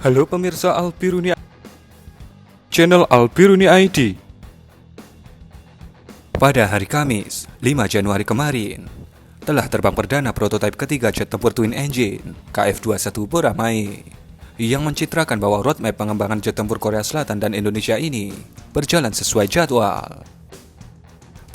Halo pemirsa Albiruni, channel Albiruni ID. Pada hari Kamis, 5 Januari kemarin, telah terbang perdana prototipe ketiga jet tempur twin engine KF-21 Boramae yang mencitrakan bahwa roadmap pengembangan jet tempur Korea Selatan dan Indonesia ini berjalan sesuai jadwal.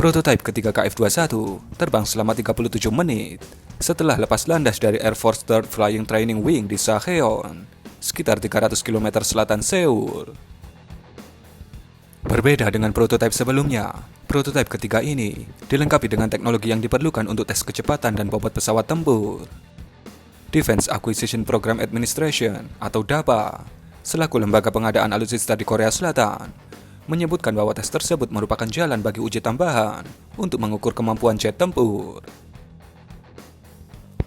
Prototipe ketiga KF-21 terbang selama 37 menit setelah lepas landas dari Air Force 3rd Flying Training Wing di Sacheon, sekitar 300 km selatan Seoul. Berbeda dengan prototipe sebelumnya, prototipe ketiga ini dilengkapi dengan teknologi yang diperlukan untuk tes kecepatan dan bobot pesawat tempur. Defense Acquisition Program Administration atau DAPA, selaku lembaga pengadaan alutsista di Korea Selatan, menyebutkan bahwa tes tersebut merupakan jalan bagi uji tambahan untuk mengukur kemampuan jet tempur.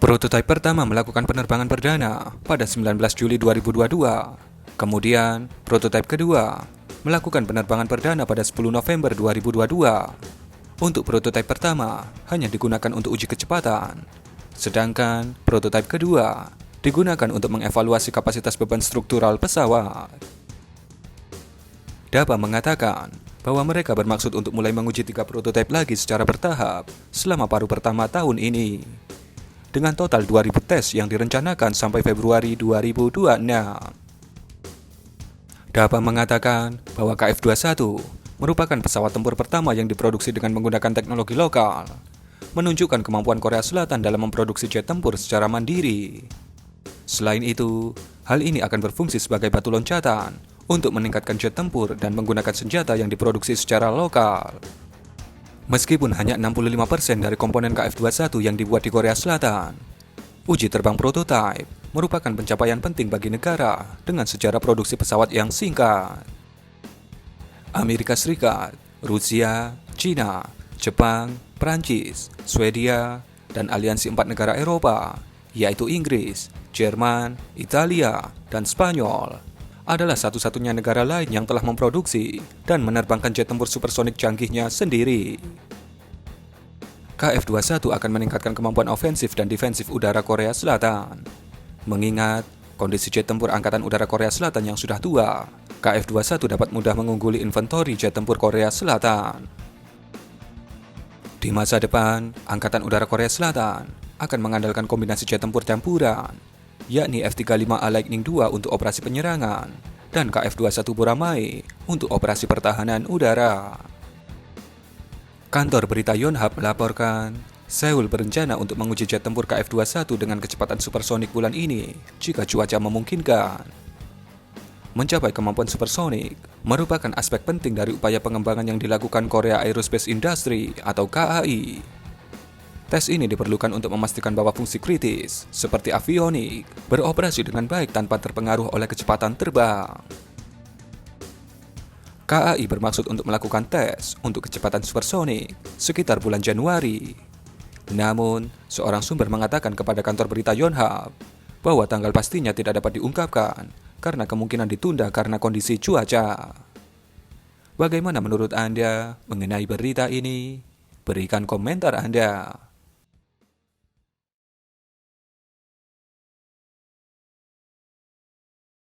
Prototipe pertama melakukan penerbangan perdana pada 19 Juli 2022. Kemudian, prototipe kedua melakukan penerbangan perdana pada 10 November 2022. Untuk prototipe pertama hanya digunakan untuk uji kecepatan, sedangkan prototipe kedua digunakan untuk mengevaluasi kapasitas beban struktural pesawat. DAPA mengatakan bahwa mereka bermaksud untuk mulai menguji 3 prototipe lagi secara bertahap selama paruh pertama tahun ini, dengan total 2.000 tes yang direncanakan sampai Februari 2026. DAPA mengatakan bahwa KF-21 merupakan pesawat tempur pertama yang diproduksi dengan menggunakan teknologi lokal, menunjukkan kemampuan Korea Selatan dalam memproduksi jet tempur secara mandiri. Selain itu, hal ini akan berfungsi sebagai batu loncatan untuk meningkatkan jet tempur dan menggunakan senjata yang diproduksi secara lokal. Meskipun hanya 65% dari komponen KF-21 yang dibuat di Korea Selatan, uji terbang prototipe merupakan pencapaian penting bagi negara dengan sejarah produksi pesawat yang singkat. Amerika Serikat, Rusia, China, Jepang, Prancis, Swedia, dan aliansi 4 negara Eropa, yaitu Inggris, Jerman, Italia, dan Spanyol, adalah satu-satunya negara lain yang telah memproduksi dan menerbangkan jet tempur supersonik canggihnya sendiri. KF-21 akan meningkatkan kemampuan ofensif dan defensif udara Korea Selatan. Mengingat kondisi jet tempur Angkatan Udara Korea Selatan yang sudah tua, KF-21 dapat mudah mengungguli inventori jet tempur Korea Selatan. Di masa depan, Angkatan Udara Korea Selatan akan mengandalkan kombinasi jet tempur campuran, yakni F-35A Lightning II untuk operasi penyerangan dan KF-21 Boramae untuk operasi pertahanan udara. Kantor berita Yonhap melaporkan, Seoul berencana untuk menguji jet tempur KF-21 dengan kecepatan supersonik bulan ini jika cuaca memungkinkan. Mencapai kemampuan supersonik merupakan aspek penting dari upaya pengembangan yang dilakukan Korea Aerospace Industry atau KAI. Tes ini diperlukan untuk memastikan bahwa fungsi kritis, seperti avionik, beroperasi dengan baik tanpa terpengaruh oleh kecepatan terbang. KAI bermaksud untuk melakukan tes untuk kecepatan supersonik sekitar bulan Januari. Namun, seorang sumber mengatakan kepada kantor berita Yonhap bahwa tanggal pastinya tidak dapat diungkapkan karena kemungkinan ditunda karena kondisi cuaca. Bagaimana menurut Anda mengenai berita ini? Berikan komentar Anda.